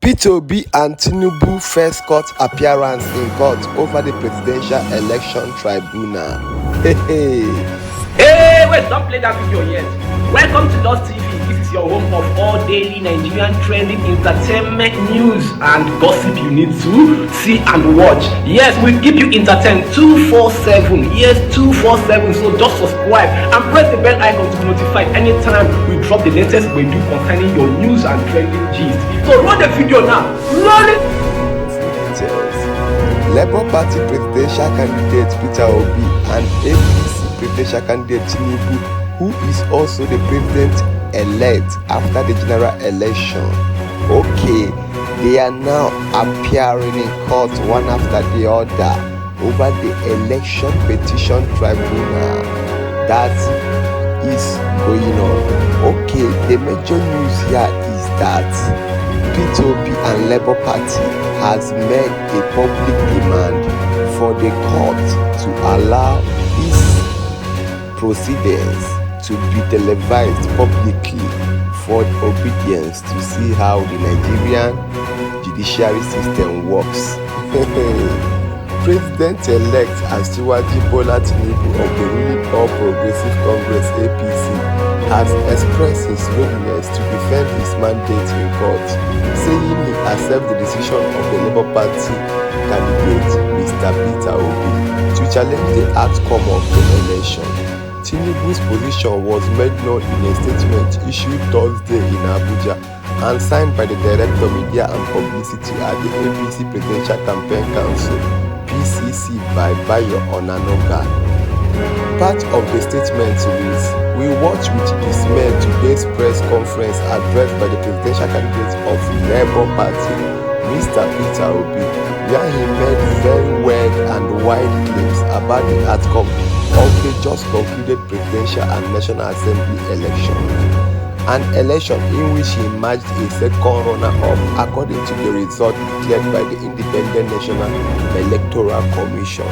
Peter Obi and Tinubu first court appearance in court over the presidential election tribunal. Hey, wait, don't play that video yet. Welcome to Dust TV. This is your home of all daily Nigerian trending entertainment news and gossip you need to see and watch. Yes, we keep you entertained 247. Yes, 247. So just subscribe and press the bell icon to be notified anytime we drop the latest video concerning your news and trending gist. So roll the video now. Roll it. Details. Labour Party presidential candidate Peter Obi and APC presidential candidate Tinubu, who is also the president-elect after the general election. Okay, they are now appearing in court one after the other over the election petition tribunal that is going on. Okay, the major news here is that Peter Obi and Labour Party has made a public demand for the court to allow these proceedings to be televised publicly for obedience to see how the Nigerian judiciary system works. President-elect Asiwaju Bola Tinubu of the ruling All Progressive Congress (APC) has expressed his readiness to defend his mandate in court, saying he accepts the decision of the Labour Party candidate Mr. Peter Obi to challenge the outcome of the election. Tinubu's position was made known in a statement issued Thursday in Abuja and signed by the Director of Media and Publicity at the APC Presidential Campaign Council (PCC) by Bayo Onanoga. Part of the statement reads, "We watch with dismay today's press conference addressed by the presidential candidate of Labour Party, Mr. Peter Obi, where he made very weird and wide claims about the outcome of the just concluded presidential and national assembly election, an election in which he emerged a second runner-up according to the result declared by the Independent National Electoral Commission.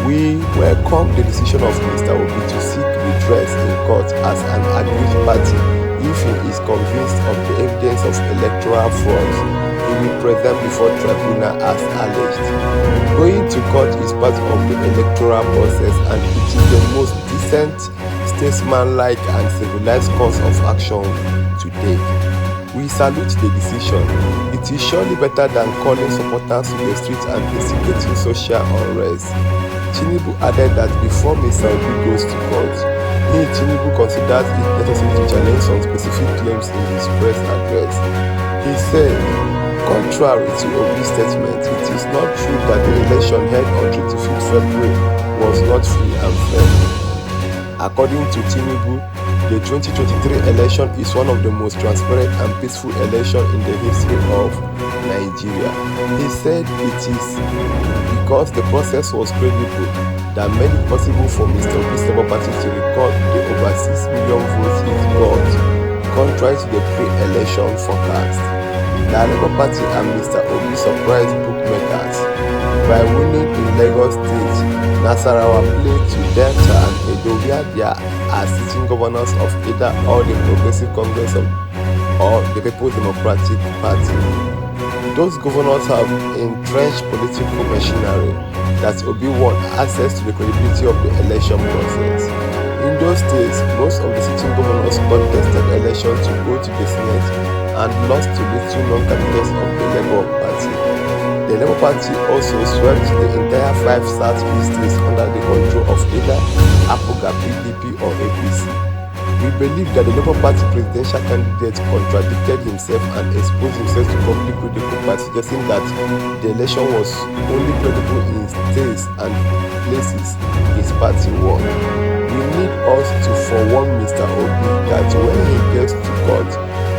We welcome the decision of Mr. Obi to seek redress in court as an aggrieved party if he is convinced of the evidence of electoral frauds he will present before tribunal as alleged. Going to court is part of the electoral process and it is the most decent, statesmanlike and civilized course of action to take. We salute the decision. It is surely better than calling supporters to the streets and instigating social unrest." Tinubu added that before Mr. Obi goes to court, Tinubu considers it necessary to challenge some specific claims in his press address. He said, "Contrary to Obi's statement, it is not true that the election held on 25th February was not free and fair. According to Tinubu, the 2023 election is one of the most transparent and peaceful elections in the history of Nigeria." He said it is because the process was credible that made it possible for Mr. Obi's Labour Party to record the over 6 million votes it got, contrary to the pre-election forecast. The Labour Party and Mr. Obi surprised bookmakers by winning in Lagos State, Nasarawa Plateau, Delta and Edo, where they are sitting governors of either all the Progressive Congress or the People's Democratic Party. Those governors have entrenched political machinery that Obi won access to the credibility of the election process. In those states, most of the sitting governors contested elections to go to the Senate and lost to the two non-candidates of the Labour Party. The Labour Party also swept the entire 5 South-East states under the control of either APOGA, PDP or APC. We believe that the Labour Party presidential candidate contradicted himself and exposed himself to public ridicule by suggesting that the election was only credible in states and places his party won. We need us to forewarn Mr. Obi that when he gets to court,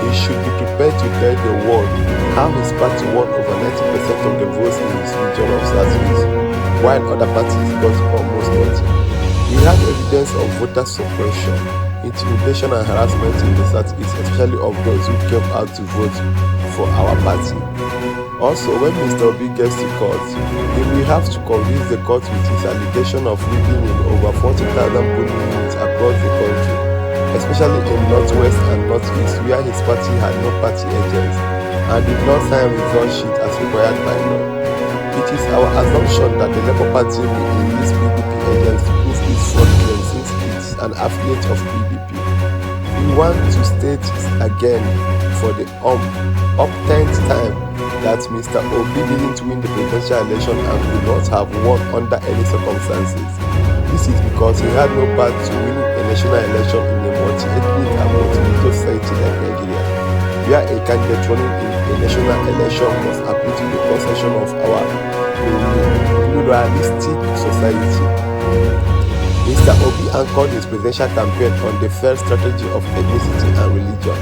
he should be prepared to tell the world how his party won over 90% of the votes in his region of South-East, while other parties got almost nothing. We have evidence of voter suppression, intimidation and harassment in the South-East, especially of those who came out to vote for our party. Also, when Mr. Obi gets to court, he will have to convince the court with his allegation of rigging in over 40,000 polling units across the country, especially in Northwest and Northeast, where his party had no party agents. and did not sign result sheet as required by law. It is our assumption that the Labour Party will enlist PDP agents to prove its fraud claim since it is an affiliate of PDP. We want to state again for the up-10th time that Mr. Obi didn't win the presidential election and could not have won under any circumstances. This is because he had no path to winning a national election in a multi-ethnic and multi-religious society like Nigeria, where a candidate running in a national election must appeal to the concession of our pluralistic society. Mr. Obi anchored his presidential campaign on the first strategy of ethnicity and religion,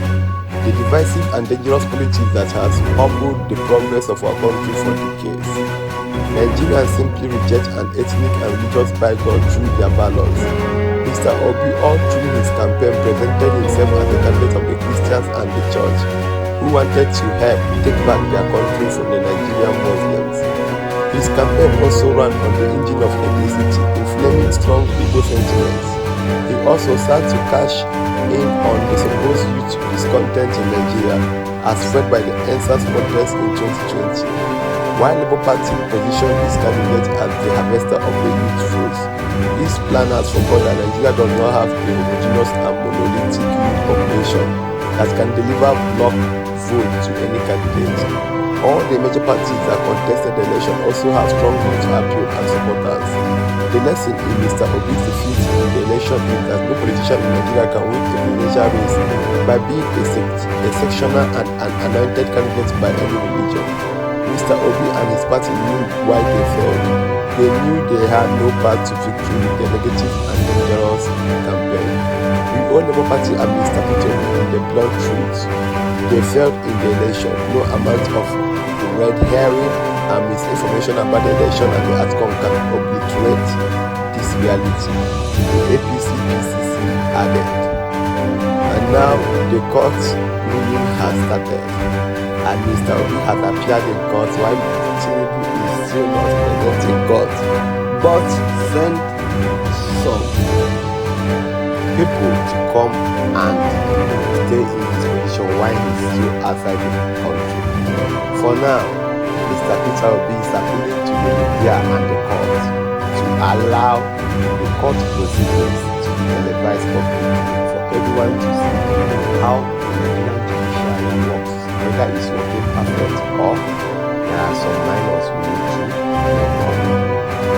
the divisive and dangerous politics that has humbled the progress of our country for decades. Nigerians simply reject an ethnic and religious bygone through their ballots. Mr. Obi, all through his campaign, presented himself as a candidate of the Christians and the church, who wanted to help take back their country from the Nigerian Muslims. His campaign also ran on the engine of ethnicity, inflaming strong ego sentiments. He also sought to cash in on the supposed youth discontent in Nigeria, as spread by the NSAS protest in 2020. While Labour Party positioned his candidate as the harvester of the youth votes, his plan has forgot that Nigeria does not have a homogeneous and monolithic youth population that can deliver block vote to any candidate. All the major parties that contested the election also have strong youth appeal and supporters. The lesson in Mr. Obi's defeat in the election is that no politician in Nigeria can win a presidential race by being a sectional and an anointed candidate by any religion. Mr. Obi and his party knew why they failed. They knew they had no path to victory with their negative and dangerous campaign. We owe Labour Party and Mr. Peter in the blunt truth. They failed in the election. No amount of red herring and misinformation about the election and the outcome can obliterate this reality, the APC-PCC added. And now the court ruling has started, and Mr. Obi has appeared in court while Tinubu is still not present in court, but send some people to come and stay in his position while he's still outside the country. For now, Mr. Peter Obi is appealing to the media and the court to allow the court proceedings to be televised publicly for everyone to see how the Nigerian judiciary works, whether it's working perfect or there are some minors we need to make up.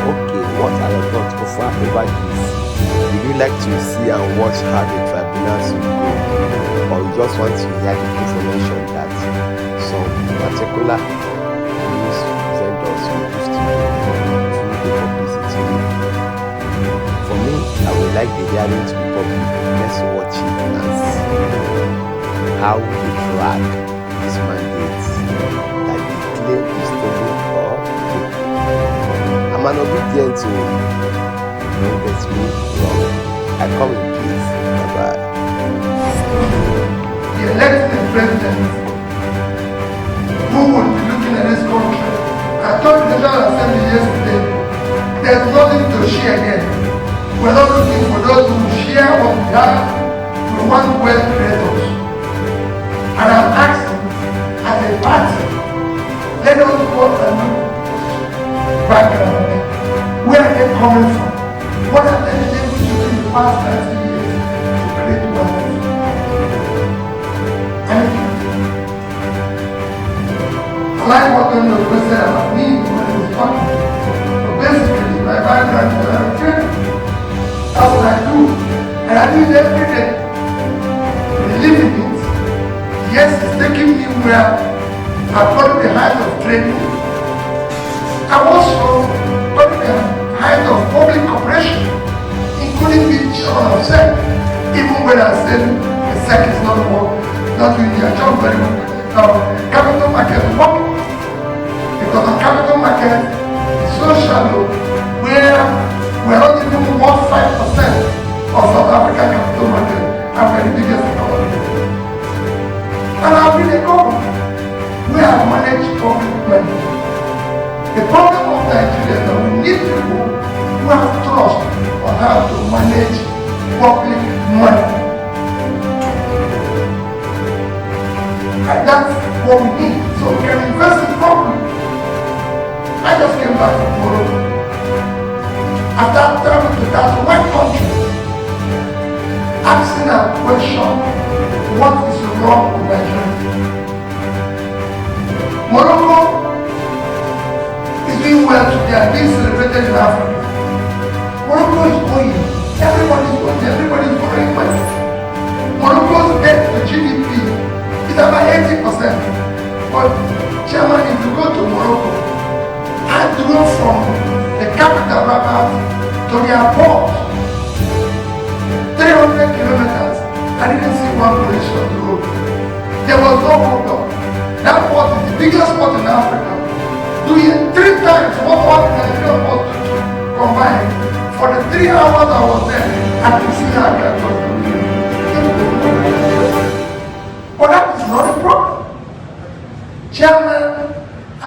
Okay, what are your thoughts over this? Would you like to see and watch how the tribunals will go, or you just want to hear the information that some particular news vendors will use to through the publicity? For me, I would like the hearing to be public. Let's watch it and see how they drag these mandates that they claim is stolen or taken. I'm an obedient to don't get me wrong. I come in peace. Bye-bye. The elected president who will be looking at this country. I told the National Assembly yesterday, there's nothing to share again. We're not looking for those who share what we have. We want wealth creators. And I'm asking, as a party, let us go and look background. Where are they coming from? What have they been able to do in the past 30 years to create wealth? I like what the Lord said about me when he was talking. But basically, my background is that I'm a trainer. That's what I do. And I do it every day. Believe in it. Yes, it's taking me where I've got the height of training. I also got the height of public cooperation, including being chairman of SEC, even when I said the SEC is not doing their job very well. Capital market is working. Because the capital market is so shallow, where we're not even 1.5% of South African capital market, and we're the biggest economy. And I've been a governor. We have managed public money. The problem of Nigeria is that we need people who have trust on how to manage public money. And that's what we need so we can invest it properly. I just came back from Morocco. After traveling to that one country, asking a question, what is wrong with Nigeria? Morocco is doing well today and being celebrated in Africa. Morocco is going. Everybody is going. Everybody is going well. Morocco's debt to GDP is about 80%. But Chairman, if you go to Morocco, I drove from the capital Rabat to their port, 300 kilometers. I didn't see one police on the road. There was no problem. That port is the biggest port in Africa. Doing 3 times what the Nigerian port combined. For the 3 hours I was there, I could see how I got